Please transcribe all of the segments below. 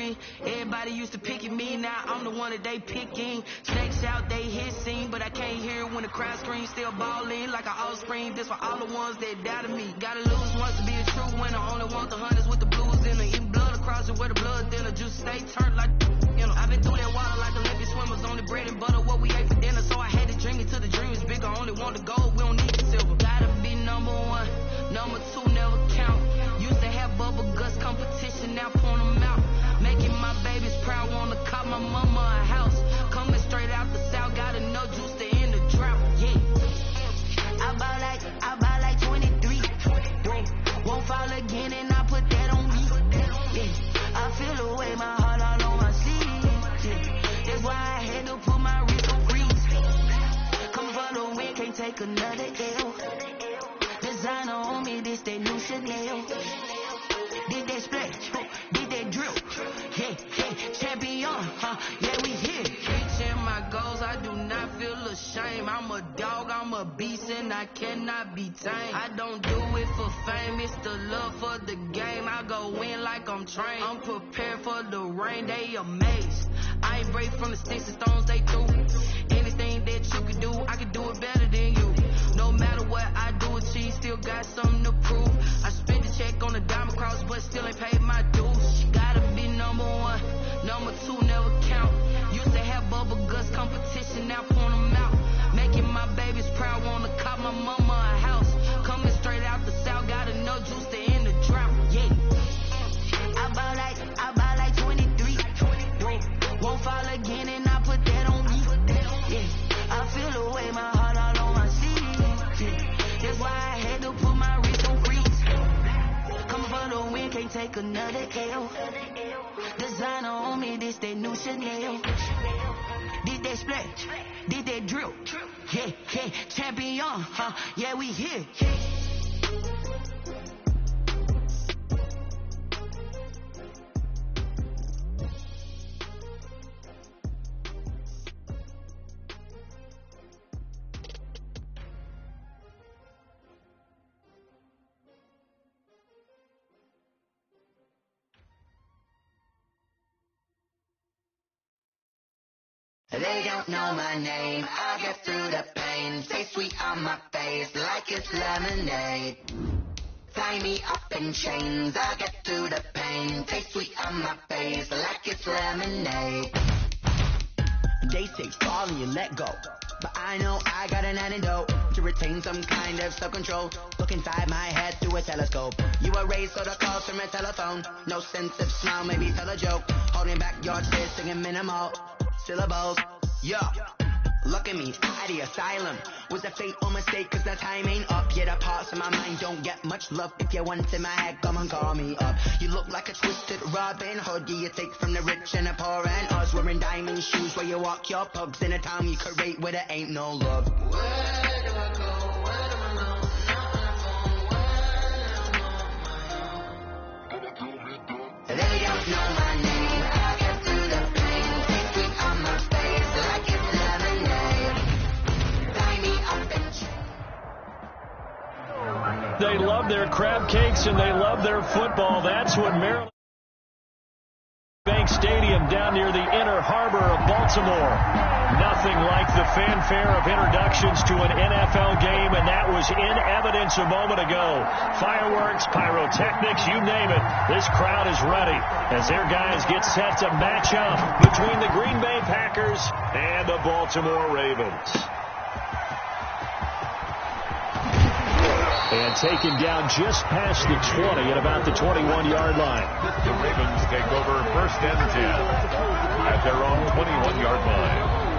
screen. Everybody used to pick at me, now I'm the one that they picking. Snakes out, they hissing, but I can't hear when the crowd screams. Still balling like an offspring. This for all the ones that doubted me. Gotta lose once to be a true winner. Only want the hunters with the blues in it. Eating blood across it where the blood thinner. Juice stay turned like I've been through that water like Olympic swimmers. Only bread and butter what we ate for dinner. So I had to dream it till the dream is bigger. Only want the gold, we don't need the silver. Gotta be number one, number two never count. Used to have bubble guts competition, now point them out. Making my babies proud, wanna cop my mama a house. Coming straight out the south, gotta know juice to end the drought. Yeah, I bought like 23. Won't fall again and I put that on me. Yeah, I feel the way my heart all on my sleeve. Yeah, that's why I had to put my wrist on freeze. Come for the win, can't take another L. Designer on me, this that new Chanel. Did that splash, did that drill. Yeah, champion, yeah, we here. Reaching my goals, I do not feel ashamed. I'm a dog, I'm a beast, and I cannot be tamed. I don't do it for fame, it's the love for the game. I go in like I'm trained. I'm prepared for the rain, they amazed. I ain't break from the sticks and stones they threw. Anything that you can do, I can do it better than you. No matter what I do, achieve, still got something to prove. I spent the check on the diamond cross, but still ain't paid my dues. Gotta be number one, number two never count. Used to have bubble guts competition, now point them out. Making my babies proud, wanna cop my mama a house. Coming straight out the south, gotta know juice to end the drought. Yeah, I bought like 23. Won't fall again and I put that on me. Yeah, I feel the way my heart all on my sleeve. Yeah, that's why I had to put my wrist on freeze. Come for the win, can't take another L. Designer on me, this that new Chanel. Did that splash, did that drill. Yeah, champion, yeah, we here. They don't know my name, I get through the pain. Stay sweet on my face like it's lemonade. Tie me up in chains, I get through the pain. Stay sweet on my face like it's lemonade. They say fall and you let go, but I know I got an antidote to retain some kind of self-control. Look inside my head through a telescope. You erase all the calls from a telephone. No sense of smile, maybe tell a joke. Holding back your tears, singing minimal syllables. Yeah, look at me, at the asylum. Was a fateful mistake, cause the time ain't up. Yet the parts of my mind don't get much love. If you want in my head, come and call me up. You look like a twisted Robin Hood. You take from the rich and the poor and us. Wearing diamond shoes where you walk your pugs. In a town you create where there ain't no love. Where do I go? Where do I go? They don't know my name, I get through the pain. Take sweet on my face like it's lemonade. Tie me up and They love their crab cakes and they love their football. That's what Maryland Bank Stadium down near the inner harbor of Baltimore. Nothing like the fanfare of introductions to an NFL game, and that was in evidence a moment ago. Fireworks, pyrotechnics, you name it. This crowd is ready as their guys get set to match up between the Green Bay Packers and the Baltimore Ravens. And taken down just past the 20 at about the 21-yard line. The Ravens take over first and 10 at their own 21-yard line.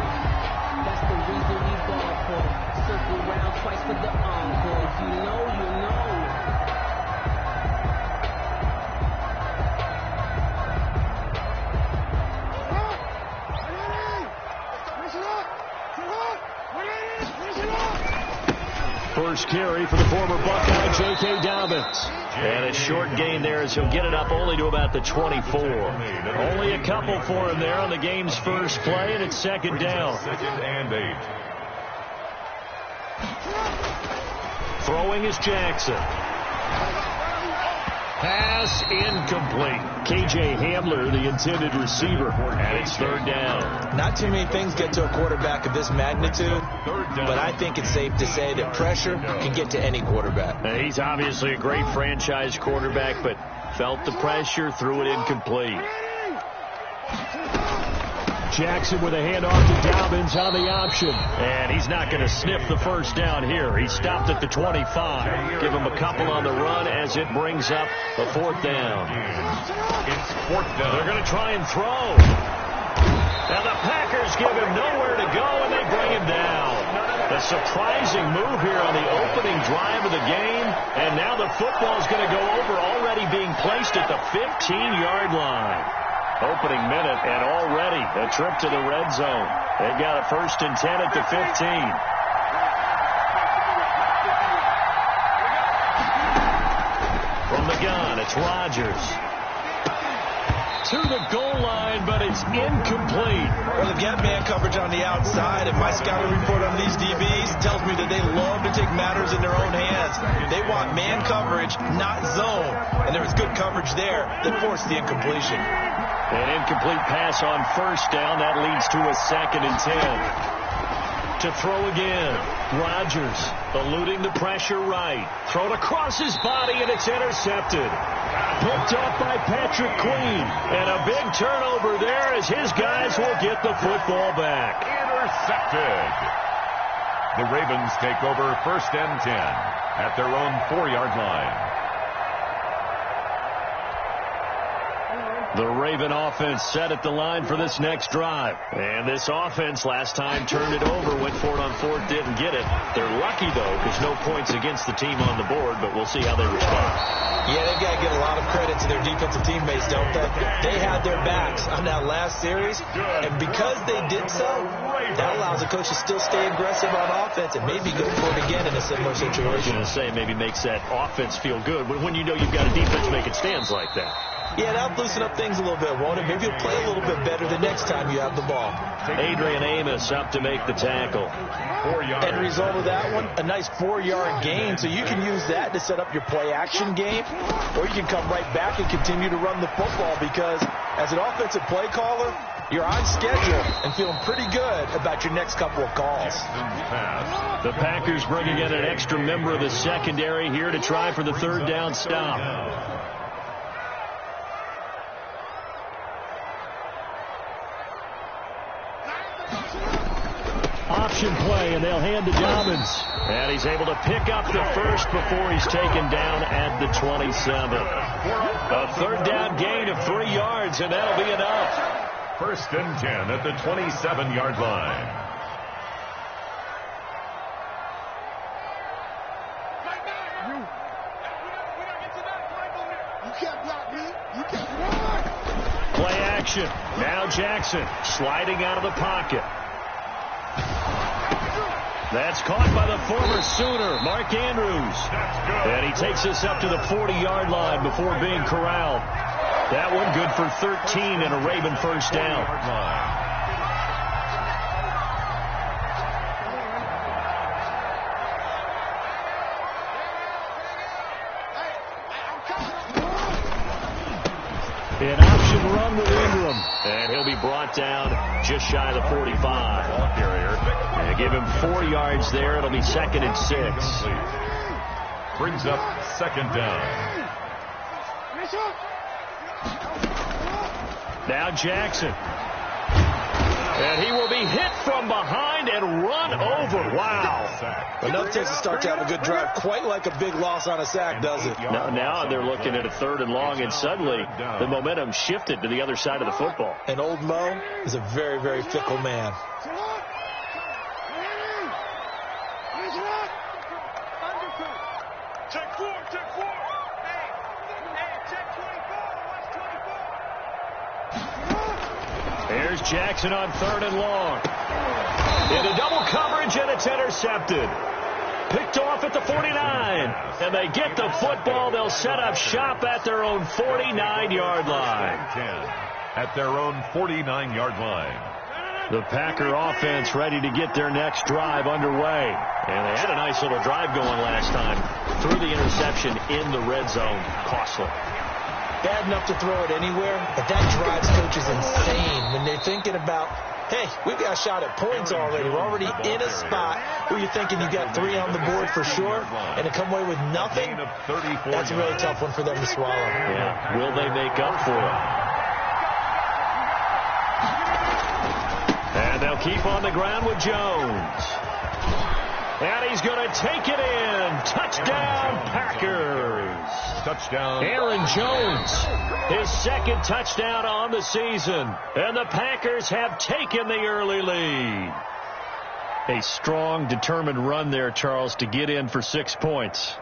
That's the reason we ball for. Circle round twice for the encore. If you know, you know. First carry for the former Buckeye, J.K. Dobbins. And a short gain there as he'll get it up only to about the 24. Only a couple for him there on the game's first play, and it's second down. Second and 8. Throwing is Jackson. Pass incomplete. K.J. Hamler, the intended receiver, and it's third down. Not too many things get to a quarterback of this magnitude, but I think it's safe to say that pressure can get to any quarterback. He's obviously a great franchise quarterback, but felt the pressure, threw it incomplete. Jackson with a handoff to Dobbins on the option. And he's not going to sniff the first down here. He stopped at the 25. Give him a couple on the run as it brings up the fourth down. It's fourth down. They're going to try and throw. And the Packers give him nowhere to go, and they bring him down. A surprising move here on the opening drive of the game. And now the football is going to go over, already being placed at the 15-yard line. Opening minute, and already a trip to the red zone. They've got a 1st and 10 at the 15. From the gun, it's Rodgers. To the goal line, but it's incomplete. Well, they've got man coverage on the outside, and my scouting report on these DBs tells me that they love to take matters in their own hands. They want man coverage, not zone. And there was good coverage there that forced the incompletion. An incomplete pass on first down. That leads to a 2nd and 10. To throw again. Rodgers eluding the pressure right. Thrown across his body, and it's intercepted. Picked off by Patrick Queen. And a big turnover there as his guys will get the football back. Intercepted. The Ravens take over 1st and 10 at their own 4-yard line. The Raven offense set at the line for this next drive. And this offense last time turned it over, went for it on 4th, didn't get it. They're lucky, though, because no points against the team on the board, but we'll see how they respond. Yeah, they've got to give a lot of credit to their defensive teammates, don't they? They had their backs on that last series, and because they did so, that allows the coach to still stay aggressive on offense and maybe go for it again in a similar situation. I was going to say, maybe makes that offense feel good when you know you've got a defense making stands like that. Yeah, that'll loosen up things a little bit, won't it? Maybe you'll play a little bit better the next time you have the ball. Adrian Amos up to make the tackle. 4 yards. End result of that one, a nice 4-yard gain, so you can use that to set up your play-action game, or you can come right back and continue to run the football because as an offensive play caller, you're on schedule and feeling pretty good about your next couple of calls. The Packers bringing in an extra member of the secondary here to try for the 3rd down stop. Option play, and they'll hand to Dobbins. And he's able to pick up the first before he's taken down at the 27. A 3rd down gain of 3 yards, and that'll be enough. 1st and 10 at the 27-yard line. Play action. Now Jackson sliding out of the pocket. That's caught by the former Sooner, Mark Andrews. And he takes this up to the 40-yard line before being corralled. That one good for 13 and a Raven 1st down. An option run with Ingram. And he'll be brought down just shy of the 45. And give him 4 yards there. It'll be 2nd and 6. Brings up 2nd down. Now Jackson. And he will be hit from behind and run over. Wow. Enough takes to start to have a good drive. Quite like a big loss on a sack, does it? Now they're looking at a 3rd and long, and suddenly the momentum shifted to the other side of the football. And old Mo is a very, very fickle man. Here's Jackson on 3rd and long. Into double coverage, and it's intercepted. Picked off at the 49. And they get the football. They'll set up shop at their own 49-yard line. At their own 49-yard line. The Packer offense ready to get their next drive underway. And they had a nice little drive going last time. Threw the interception in the red zone. Costly. Bad enough to throw it anywhere, but that drives coaches insane when they're thinking about, hey, we've got a shot at points already. We're already in a spot where you're thinking you got 3 on the board for sure, and to come away with nothing, that's a really tough one for them to swallow. Yeah. Will they make up for it? And they'll keep on the ground with Jones. And he's going to take it in. Touchdown, Packers. Touchdown. Aaron Jones, his second touchdown on the season. And the Packers have taken the early lead. A strong, determined run there, Charles, to get in for 6 points.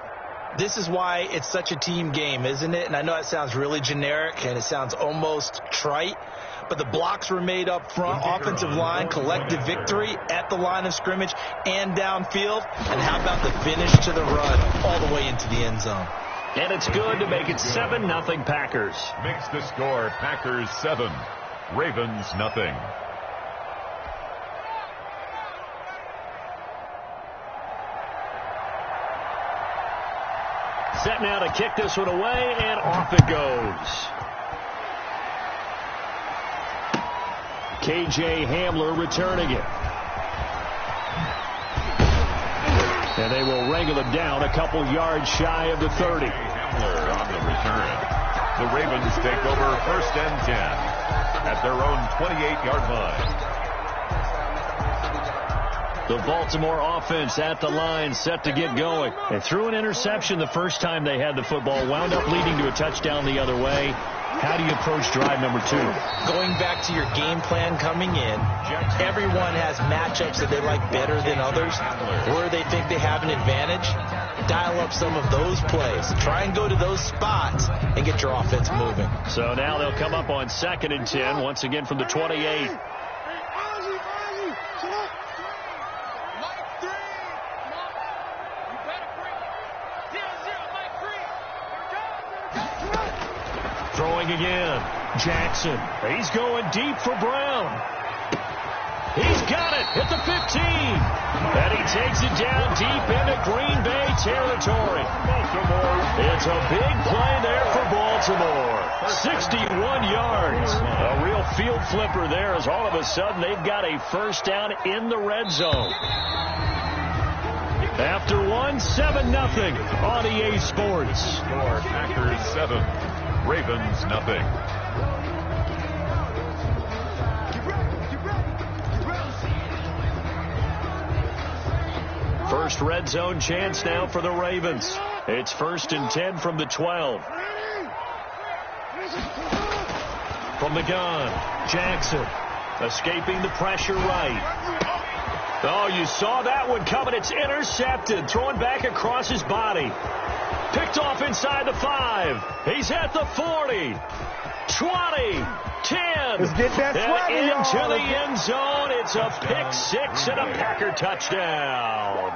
This is why it's such a team game, isn't it? And I know it sounds really generic and it sounds almost trite, but the blocks were made up front, offensive line, collective victory at the line of scrimmage and downfield. And how about the finish to the run all the way into the end zone? And it's good to make it 7-0 Packers. Makes the score Packers 7, Ravens nothing. Set now to kick this one away, and off it goes. KJ Hamler returning it. And they will wrangle it down a couple yards shy of the 30. Hamler on the return. The Ravens take over 1st and 10 at their own 28-yard line. The Baltimore offense at the line, set to get going. They threw an interception the first time they had the football, wound up leading to a touchdown the other way. How do you approach drive number 2? Going back to your game plan coming in, everyone has matchups that they like better than others, where they think they have an advantage. Dial up some of those plays. Try and go to those spots and get your offense moving. So now they'll come up on 2nd and 10, once again from the 28. Throwing again. Jackson. He's going deep for Brown. He's got it at the 15. And he takes it down deep into Green Bay territory. It's a big play there for Baltimore. 61 yards. A real field flipper there as all of a sudden they've got a first down in the red zone. After 7-0 on EA Sports. Score Packers 7, Ravens nothing. First red zone chance now for the Ravens. It's 1st and 10 from the 12. From the gun, Jackson escaping the pressure right. Oh, you saw that one coming. It's intercepted. Throwing back across his body. Picked off inside the 5. He's at the 40. 20. 10. Let's get that sweaty, and into y'all. the end zone. It's a pick 6 and a Packer touchdown.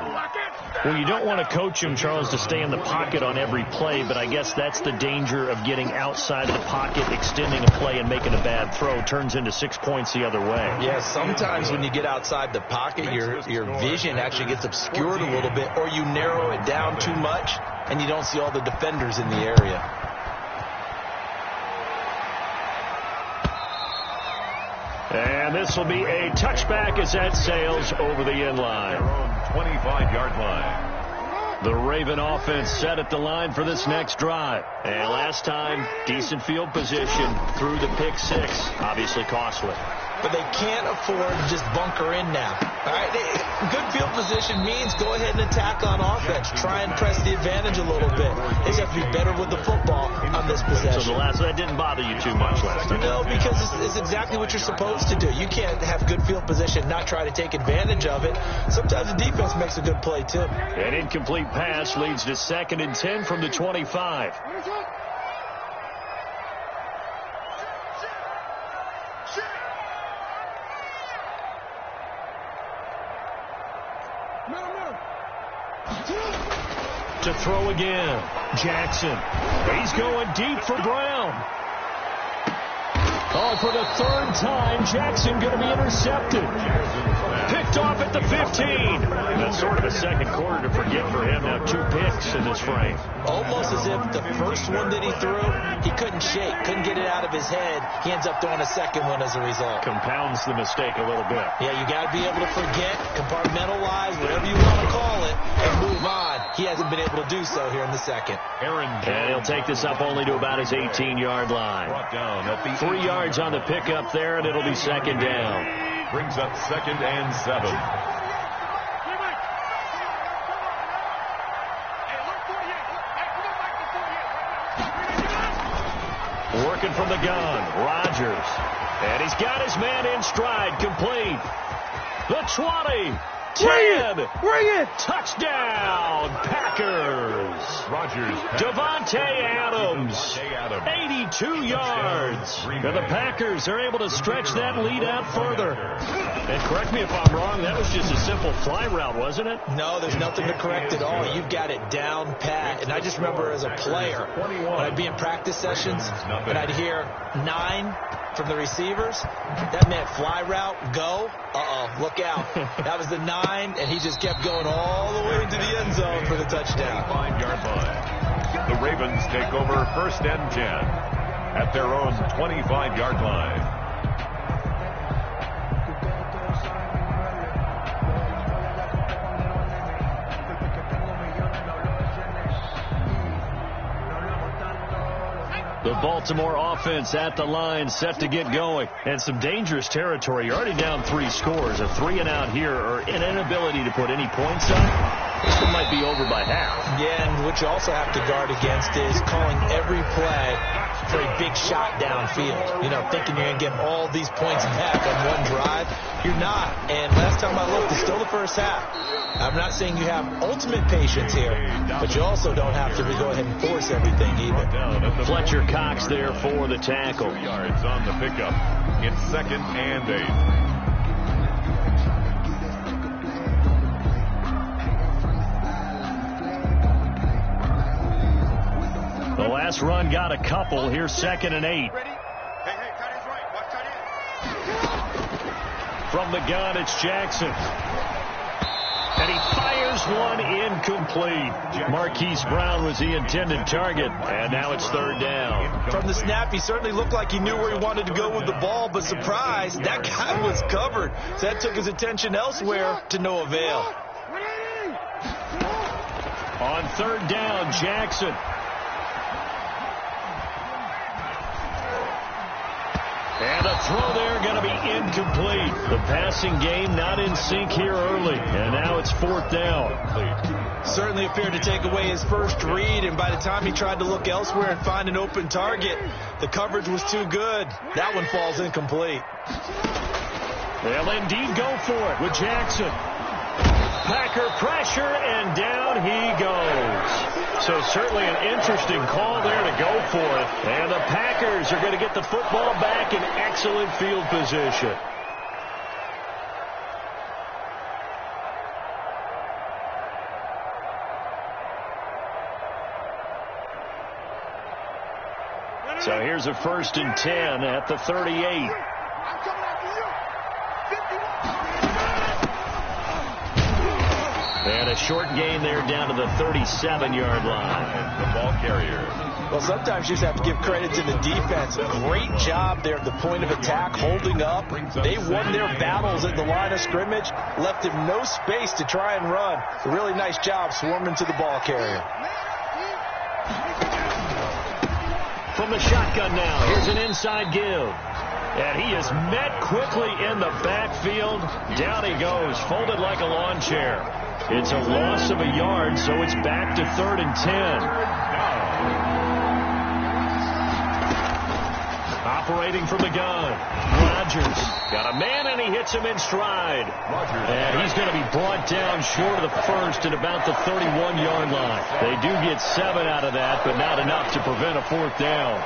Well, you don't want to coach him, Charles, to stay in the pocket on every play, but I guess that's the danger of getting outside the pocket, extending a play, and making a bad throw. Turns into 6 points the other way. Yeah, sometimes when you get outside the pocket, your vision actually gets obscured a little bit, or you narrow it down too much, and you don't see all the defenders in the area. And this will be a touchback as that sails over the end line. Their own 25-yard line. The Raven offense set at the line for this next drive. And last time, decent field position through the pick 6. Obviously costly. But they can't afford to just bunker in now. All right, good field position means go ahead and attack on offense. Try and press the advantage a little bit. They just have to be better with the football on this possession. So that didn't bother you too much last time? No, because it's exactly what you're supposed to do. You can't have good field position, not try to take advantage of it. Sometimes the defense makes a good play, too. An incomplete pass leads to 2nd and 10 from the 25. To throw again. Jackson. He's going deep for Brown. Oh, for the third time, Jackson going to be intercepted. Picked off at the 15. That's sort of a second quarter to forget for him. Now 2 picks in this frame. Almost as if the first one that he threw, he couldn't shake, couldn't get it out of his head. He ends up throwing a second one as a result. Compounds the mistake a little bit. Yeah, you got to be able to forget, compartmentalize, whatever you want to call it, and move on. He hasn't been able to do so here in the second. And he'll take this up only to about his 18-yard line. 3 yards on the pickup there, and it'll be second down. Brings up 2nd and 7. Working from the gun, Rodgers. And he's got his man in stride, complete. The 20. 10. Bring it! Touchdown, Packers. Rodgers. Davante Adams. 82 yards. And the Packers are able to stretch that lead out further. And correct me if I'm wrong, that was just a simple fly route, wasn't it? No, there's nothing to correct at all. You've got it down pat. And I just remember as a player, when I'd be in practice sessions, and I'd hear 9 from the receivers, that meant fly route, go. Look out. That was the 9, and he just kept going all the way into the end zone for the touchdown. 5-yard line. The Ravens take over 1st and 10 at their own 25-yard line. The Baltimore offense at the line, set to get going. And some dangerous territory. You're already down 3 scores. A 3 and out here, or an inability to put any points up. This one might be over by half. Yeah, and what you also have to guard against is calling every play for a big shot downfield. You know, thinking you're going to get all these points back on one drive. You're not. And last time I looked, it's still the first half. I'm not saying you have ultimate patience here, but you also don't have to go ahead and force everything either. Fletcher Cox there for the tackle. 3 yards on the pickup. It's 2nd and 8. The last run got a couple. Here's 2nd and 8. From the gun, it's Jackson. And he fires one incomplete. Marquise Brown was the intended target, and now it's 3rd down. From the snap, he certainly looked like he knew where he wanted to go with the ball, but surprise, that guy was covered. So that took his attention elsewhere to no avail. On 3rd down, Jackson. And a throw there going to be incomplete. The passing game not in sync here early. And now it's 4th down. Certainly appeared to take away his first read, and by the time he tried to look elsewhere and find an open target, the coverage was too good. That one falls incomplete. They'll indeed go for it with Jackson. Packer pressure, and down he goes. So certainly an interesting call there to go for it. And the Packers are going to get the football back in excellent field position. So here's a 1st and 10 at the 38. And a short gain there down to the 37-yard line. The ball carrier. Well, sometimes you just have to give credit to the defense. Great job there at the point of attack, holding up. They won their battles at the line of scrimmage, left him no space to try and run. A really nice job swarming to the ball carrier. From the shotgun now, here's an inside give. And he is met quickly in the backfield. Down he goes, folded like a lawn chair. It's a loss of a yard, so it's back to 3rd and 10. Operating from the gun, Rodgers got a man, and he hits him in stride. And he's going to be brought down short of the first at about the 31-yard line. They do get 7 out of that, but not enough to prevent a 4th down.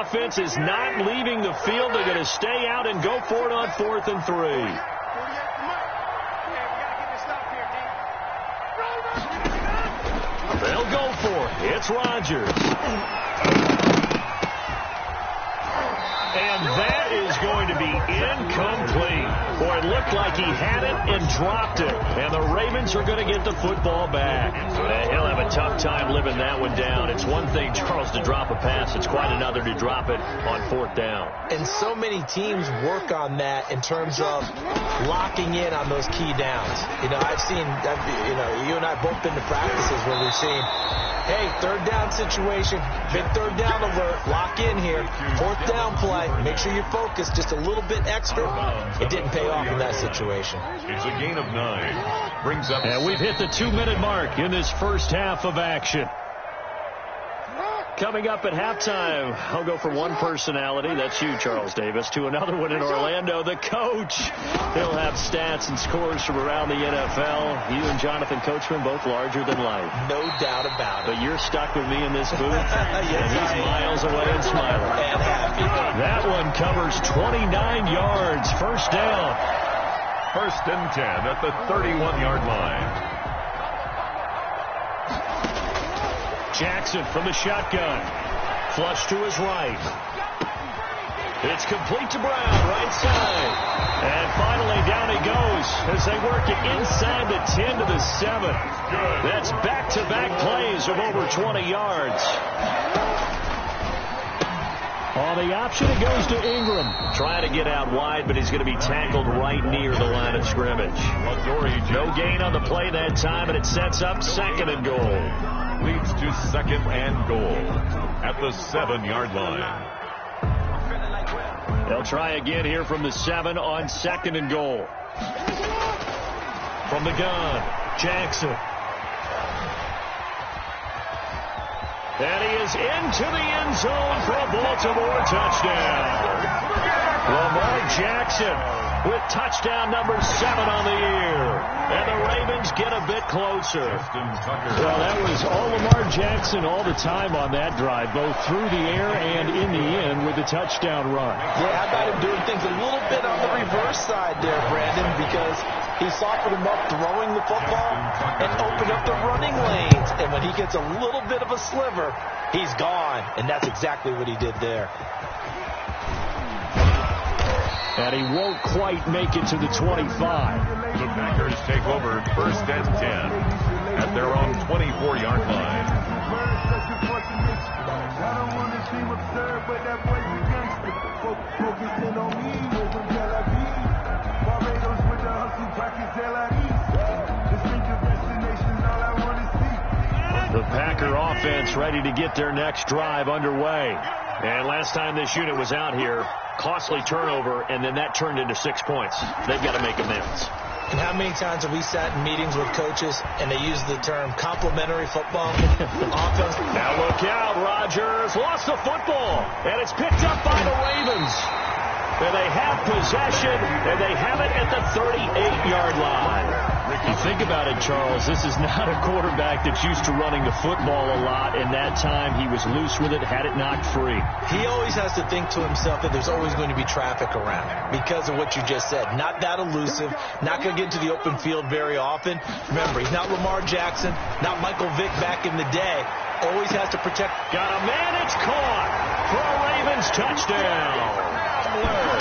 offense is not leaving the field. They're going to stay out and go for it on 4th and 3. They'll go for it. It's Rodgers. And that is going to be incomplete. Boy, it looked like he had it and dropped it. And the Ravens are going to get the football back. He'll have a tough time living that one down. It's one thing, Charles, to drop a pass. It's quite another to drop it on 4th down. And so many teams work on that in terms of locking in on those key downs. I've seen, you and I both been to practices where we've seen, hey, 3rd down situation, big 3rd down alert, lock in here, 4th down play, make sure you're focused just a little bit extra. It didn't pay off in that situation. It's a gain of 9. Brings up. And we've hit the 2-minute mark in this first half of action. Coming up at halftime, I'll go from one personality, that's you, Charles Davis, to another one in Orlando, the coach. He'll have stats and scores from around the NFL. You and Jonathan Coachman, both larger than life. No doubt about it. But you're stuck with me in this booth, and he's miles away and smiling. And happy. That one covers 29 yards, first down. 1st and 10 at the 31-yard line. Jackson from the shotgun. Flush to his right. It's complete to Brown, right side. And finally down he goes as they work it inside the 10 to the 7. That's back-to-back plays of over 20 yards. On the option, it goes to Ingram. Trying to get out wide, but he's going to be tackled right near the line of scrimmage. No gain on the play that time, and it sets up 2nd and goal. Leads to 2nd and goal at the 7-yard line. They'll try again here from the 7 on 2nd and goal. From the gun, Jackson. And he is into the end zone for a Baltimore touchdown. Lamar Jackson with touchdown number 7 on the year. And the Ravens get a bit closer. Well, that was all Lamar Jackson all the time on that drive, both through the air and in the end with the touchdown run. Yeah, how about him doing things a little bit on the reverse side there, Brandon, because he softened him up throwing the football and opened up the running lanes. And when he gets a little bit of a sliver, he's gone. And that's exactly what he did there. And he won't quite make it to the 25. The Packers take over 1st and 10 at their own 24-yard line. The Packer offense ready to get their next drive underway. And last time this unit was out here, costly turnover, and then that turned into 6 points. They've got to make amends. And how many times have we sat in meetings with coaches and they use the term complementary football offense? Now look out, Rodgers lost the football, and it's picked up by the Ravens. And they have possession, and they have it at the 38-yard line. You think about it, Charles, this is not a quarterback that's used to running the football a lot, and that time he was loose with it, had it knocked free. He always has to think to himself that there's always going to be traffic around because of what you just said. Not that elusive, not going to get into the open field very often. Remember, he's not Lamar Jackson, not Michael Vick back in the day. Always has to protect. Got a man, it's caught for a Ravens touchdown.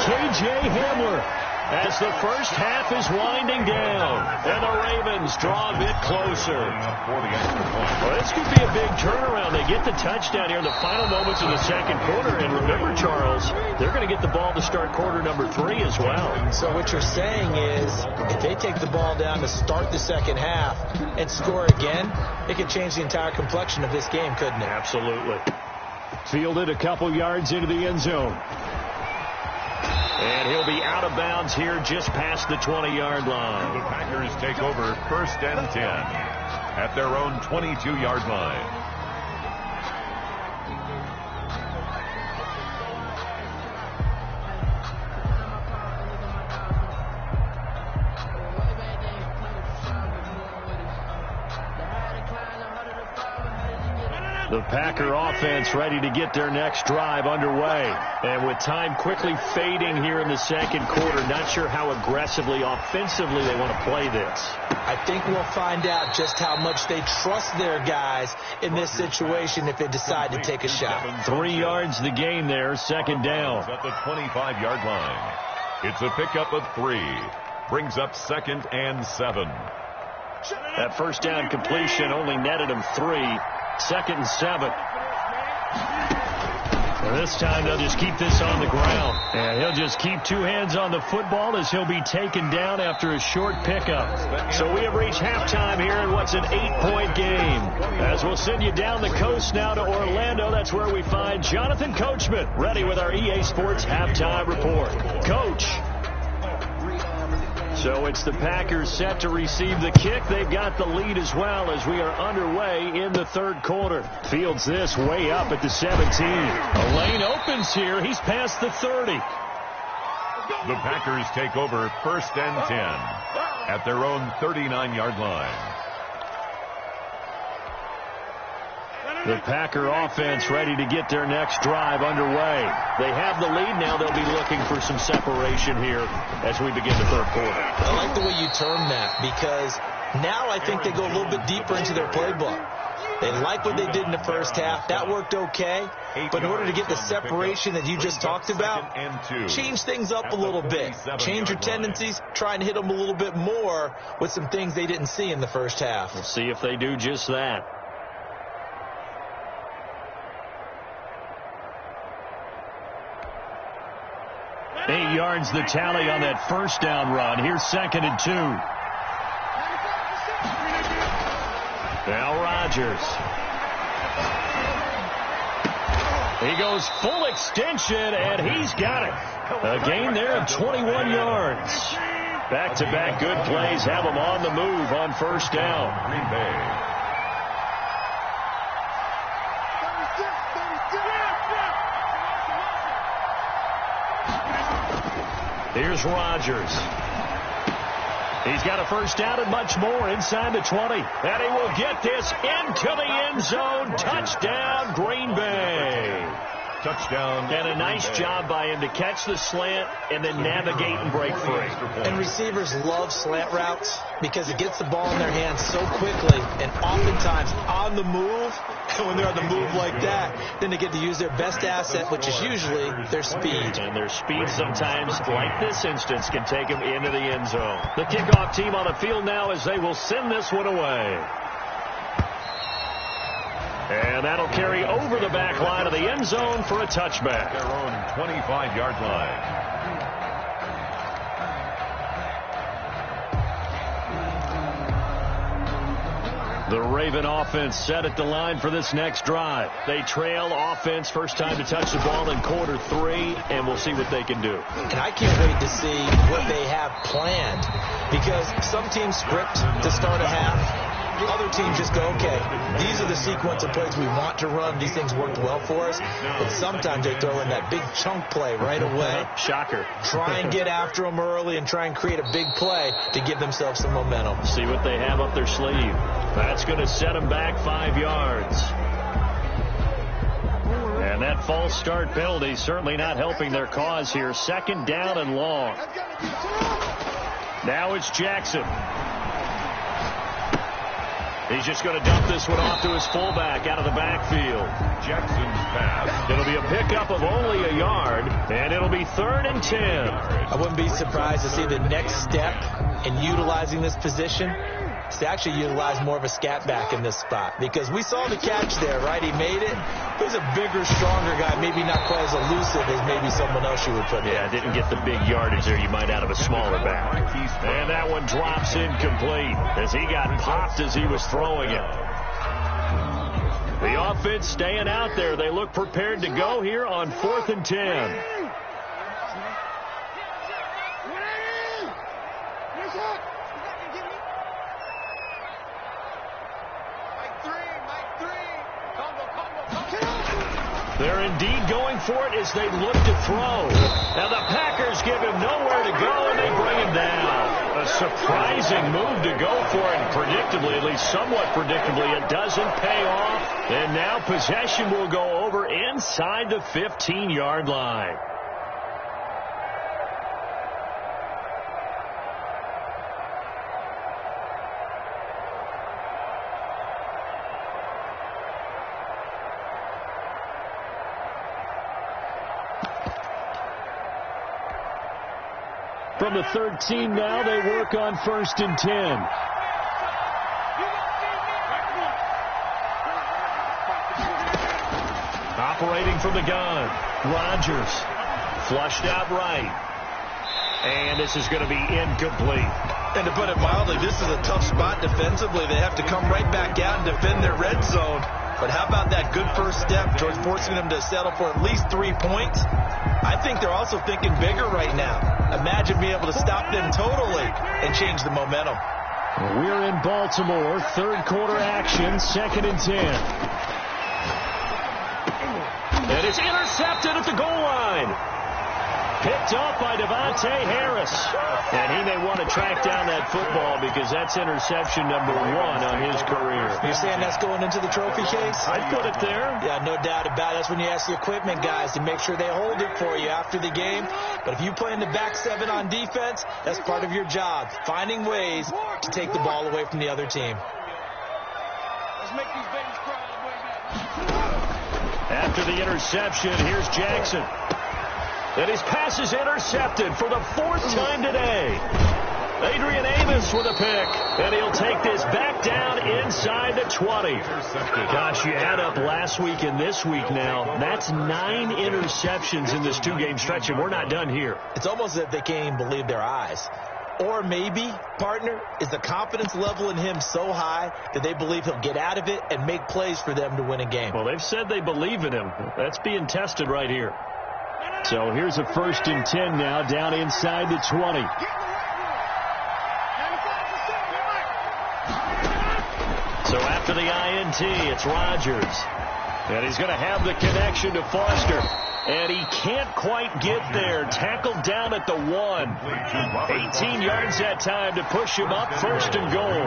K.J. Hamler as the first half is winding down, and the Ravens draw a bit closer. Well, this could be a big turnaround. They get the touchdown here in the final moments of the second quarter, and remember, Charles, they're going to get the ball to start quarter number 3 as well. So what you're saying is if they take the ball down to start the second half and score again, it could change the entire complexion of this game, couldn't it? Absolutely. Fielded a couple yards into the end zone. And he'll be out of bounds here just past the 20-yard line. The Packers take over 1st and 10 at their own 22-yard line. The Packer offense ready to get their next drive underway. And with time quickly fading here in the second quarter, not sure how aggressively, offensively they want to play this. I think we'll find out just how much they trust their guys in this situation if they decide to take a shot. 3 yards the gain there, second down. At the 25-yard line. It's a pickup of 3. Brings up 2nd and 7. That first down completion only netted him 3. 2nd and 7. And this time they'll just keep this on the ground. And he'll just keep 2 hands on the football as he'll be taken down after a short pickup. So we have reached halftime here in what's an 8-point game. As we'll send you down the coast now to Orlando, that's where we find Jonathan Coachman ready with our EA Sports halftime report. Coach. So it's the Packers set to receive the kick. They've got the lead as well as we are underway in the third quarter. Fields this way up at the 17. A lane opens here. He's past the 30. The Packers take over 1st and 10 at their own 39-yard line. The Packer offense ready to get their next drive underway. They have the lead now. They'll be looking for some separation here as we begin the third quarter. I like the way you term that because now I think they go a little bit deeper into their playbook. They like what they did in the first half. That worked okay. But in order to get the separation that you just talked about, change things up a little bit. Change your tendencies. Try and hit them a little bit more with some things they didn't see in the first half. We'll see if they do just that. Eight yards the tally on that first down run. Here's 2nd and 2. Now Rodgers. He goes full extension, and he's got it. A gain there of 21 yards. Back-to-back good plays have him on the move on first down. Green Bay. Here's Rodgers. He's got a first down and much more inside the 20. And he will get this into the end zone. Touchdown, Green Bay. Touchdown. And a nice job by him to catch the slant and then navigate and break free. And receivers love slant routes because it gets the ball in their hands so quickly and oftentimes on the move. And when they're on the move like that, then they get to use their best asset, which is usually their speed. And their speed sometimes, like this instance, can take them into the end zone. The kickoff team on the field now as they will send this one away. And that'll carry over the back line of the end zone for a touchback. Their own 25-yard line. The Raven offense set at the line for this next drive. They trail offense, first time to touch the ball in quarter 3, and we'll see what they can do. And I can't wait to see what they have planned because some teams script to start a half. Other teams just go, okay, these are the sequence of plays we want to run. These things worked well for us. But sometimes they throw in that big chunk play right away. Shocker. Try and get after them early and try and create a big play to give themselves some momentum. See what they have up their sleeve. That's going to set them back 5 yards. And that false start penalty certainly not helping their cause here. 2nd down and long. Now it's Jackson. He's just going to dump this one off to his fullback out of the backfield. Jackson's pass. It'll be a pickup of only a yard, and it'll be 3rd and 10. I wouldn't be surprised to see the next step in utilizing this position is to actually utilize more of a scat back in this spot. Because we saw the catch there, right? He made it. He was a bigger, stronger guy, maybe not quite as elusive as maybe someone else you would put in. Yeah, didn't get the big yardage there you might out of a smaller back. And that one drops incomplete as he got popped as he was throwing it. The offense staying out there. They look prepared to go here on 4th and 10. They're indeed going for it as they look to throw. Now the Packers give him nowhere to go, and they bring him down. A surprising move to go for it. Predictably, at least somewhat predictably, it doesn't pay off. And now possession will go over inside the 15-yard line. From the 13 now, they work on 1st and 10. Operating from the gun, Rodgers. Flushed out right. And this is going to be incomplete. And to put it mildly, this is a tough spot defensively. They have to come right back out and defend their red zone. But how about that good first step towards forcing them to settle for at least 3 points? I think they're also thinking bigger right now. Imagine being able to stop them totally and change the momentum. We're in Baltimore, third quarter action, 2nd and 10. And it's intercepted at the goal line. Picked off by Devontae Harris. And he may want to track down that football because that's interception number 1 on his career. You're saying that's going into the trophy case? I'd put it there. Yeah, no doubt about it. That's when you ask the equipment guys to make sure they hold it for you after the game. But if you play in the back 7 on defense, that's part of your job, finding ways to take the ball away from the other team. Let's make these babies cry all the way back. After the interception, here's Jackson. And his pass is intercepted for the 4th time today. Adrian Amos with a pick. And he'll take this back down inside the 20. Gosh, you add up last week and this week now. That's 9 interceptions in this 2-game stretch, and we're not done here. It's almost as if they can't even believe their eyes. Or maybe, partner, is the confidence level in him so high that they believe he'll get out of it and make plays for them to win a game. Well, they've said they believe in him. That's being tested right here. So here's a 1st and 10 now, down inside the 20. So after the INT, it's Rodgers. And he's going to have the connection to Foster. And he can't quite get there. Tackled down at the 1. 18 yards that time to push him up 1st and goal.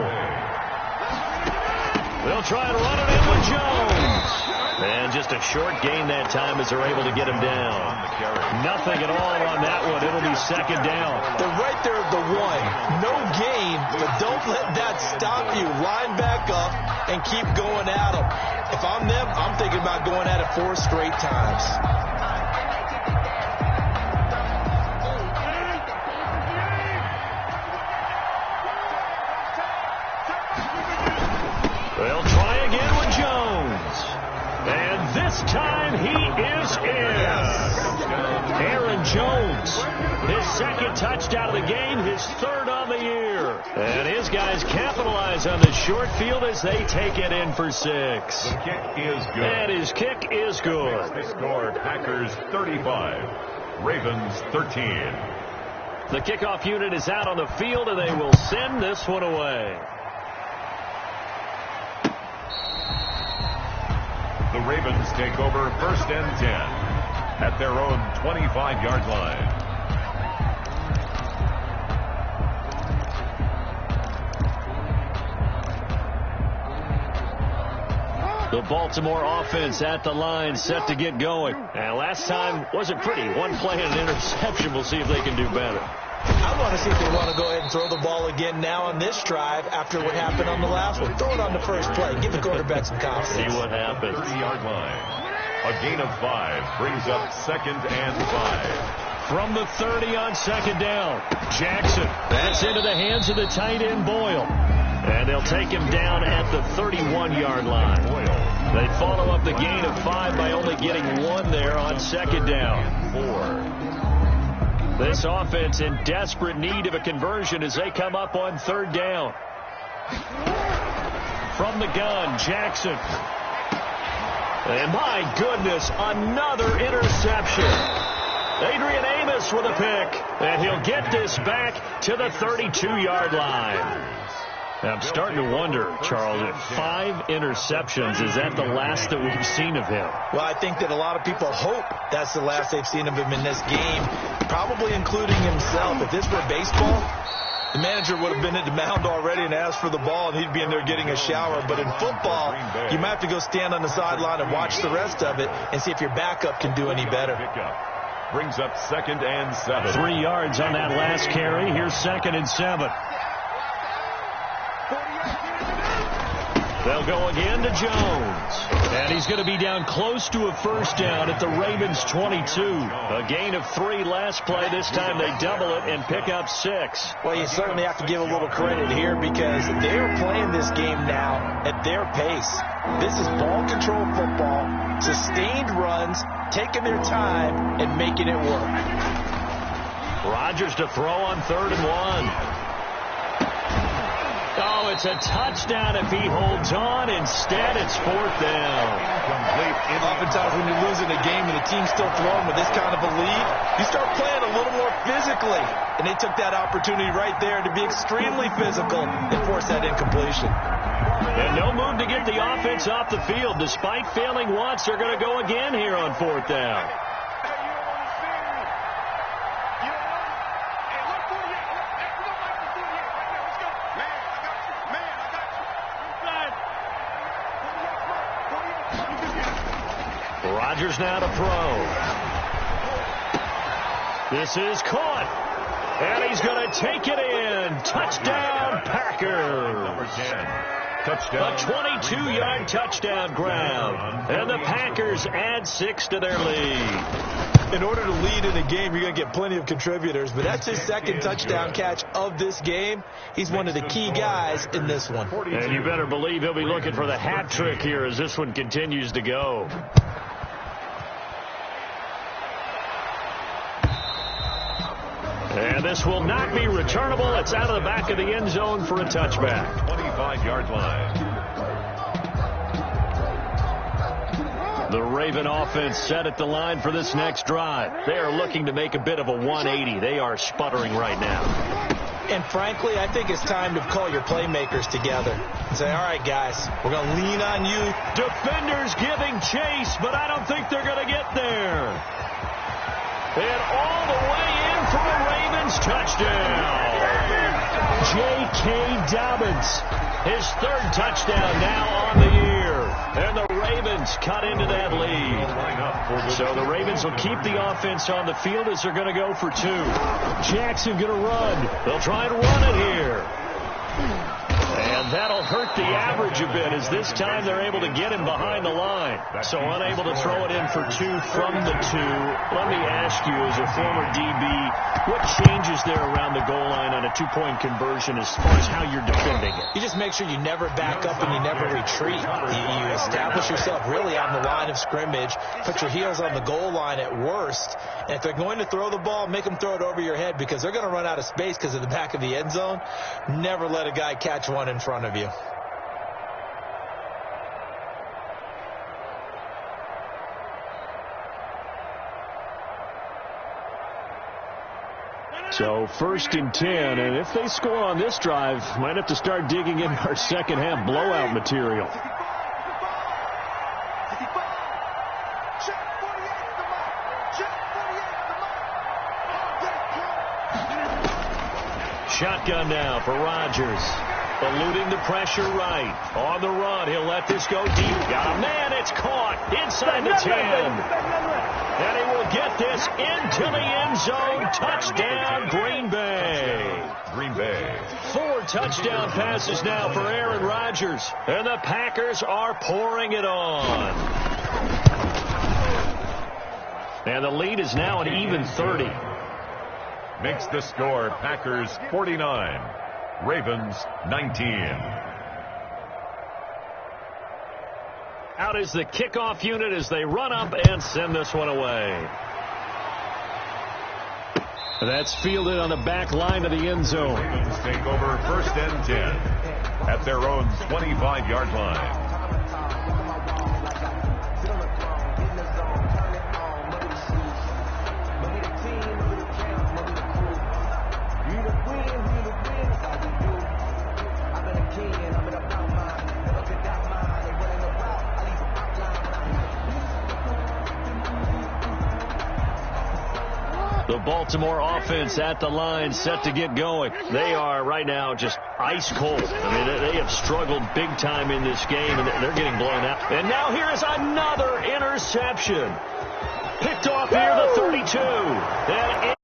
They'll try and run it in with Jones. And just a short gain that time as they're able to get him down. Nothing at all on that one. It'll be 2nd down. They're right there at the 1. No gain, but don't let that stop you. Line back up and keep going at them. If I'm them, I'm thinking about going at it 4 straight times. They'll try again with Jones. And this time he is in. Aaron Jones, his 2nd touchdown of the game, his 3rd on the year. And his guys capitalize on the short field as they take it in for 6. The kick is good. And his kick is good. The score, Packers 35, Ravens 13. The kickoff unit is out on the field, and they will send this one away. The Ravens take over 1st and 10 at their own 25-yard line. The Baltimore offense at the line, set to get going. And last time wasn't pretty. 1 play and an interception. We'll see if they can do better. I want to see if they want to go ahead and throw the ball again now on this drive after what happened on the last one. Throw it on the first play. Give the quarterback some confidence. See what happens. 30-yard line. A gain of 5 brings up 2nd and 5. From the 30 on 2nd down, Jackson. That's into the hands of the tight end, Boyle. And they'll take him down at the 31-yard line. They follow up the gain of 5 by only getting 1 there on 2nd down. 4. This offense in desperate need of a conversion as they come up on 3rd down. From the gun, Jackson. And my goodness, another interception. Adrian Amos with a pick. And he'll get this back to the 32-yard line. I'm starting to wonder, Charles, if 5 interceptions, is that the last that we've seen of him? Well, I think that a lot of people hope that's the last they've seen of him in this game, probably including himself. If this were baseball, The manager would have been at the mound already and asked for the ball, and he'd be in there getting a shower. But in football, you might have to go stand on the sideline and watch the rest of it and see if your backup can do any better. Brings up 2nd and 7. 3 yards on that last carry. Here's 2nd and 7. They'll go again to Jones. And he's going to be down close to a first down at the Ravens 22. A gain of 3 last play. This time they double it and pick up 6. Well, you certainly have to give a little credit here because they're playing this game now at their pace. This is ball control football, sustained runs, taking their time and making it work. Rodgers to throw on 3rd and 1. Oh, it's a touchdown if he holds on. Instead, it's 4th down. Oftentimes when you're losing a game and the team's still throwing with this kind of a lead, you start playing a little more physically. And they took that opportunity right there to be extremely physical and force that incompletion. And no move to get the offense off the field. Despite failing once, they're going to go again here on 4th down. Rodgers now to throw. This is caught. And he's going to take it in. Touchdown, Packers. Number 10. Touchdown. A 22-yard touchdown grab. And the Packers add 6 to their lead. In order to lead in a game, you're going to get plenty of contributors, but that's his 2nd touchdown catch of this game. He's one of the key guys in this one. And you better believe he'll be looking for the hat trick here as this one continues to go. And this will not be returnable. It's out of the back of the end zone for a touchback. 25-yard line. The Raven offense set at the line for this next drive. They are looking to make a bit of a 180. They are sputtering right now. And frankly, I think it's time to call your playmakers together and say, all right, guys, we're going to lean on you. Defenders giving chase, but I don't think they're going to get there. And all the way in for a Ravens touchdown. J.K. Dobbins, his 3rd touchdown now on the year. And the Ravens cut into that lead. So the Ravens will keep the offense on the field as they're going to go for 2. Jackson going to run. They'll try and run it here. And that'll hurt the average a bit as this time they're able to get him behind the line. So unable to throw it in for 2 from the 2. Let me ask you, as a former DB, what changes there around the goal line on a 2-point conversion as far as how you're defending it? You just make sure you never back up and you never retreat. You establish yourself really on the line of scrimmage, put your heels on the goal line at worst. And if they're going to throw the ball, make them throw it over your head because they're going to run out of space because of the back of the end zone. Never let a guy catch one in front of you. So 1st and 10, and if they score on this drive, might have to start digging in our second half blowout material. Shotgun now for Rodgers. Eluding the pressure right. On the run, he'll let this go deep. Got a man, it's caught inside the 10. And he will get this into the end zone. Touchdown, Green Bay. Green Bay. 4 touchdown passes now for Aaron Rodgers. And the Packers are pouring it on. And the lead is now an even 30. Makes the score Packers 49, Ravens 19. Out is the kickoff unit as they run up and send this one away. That's fielded on the back line of the end zone. Ravens take over 1st and 10 at their own 25-yard line. The the Baltimore offense at the line, set to get going. They are right now just ice cold. I mean, they have struggled big time in this game, and they're getting blown out. And now here is another interception. Picked off here, the 32.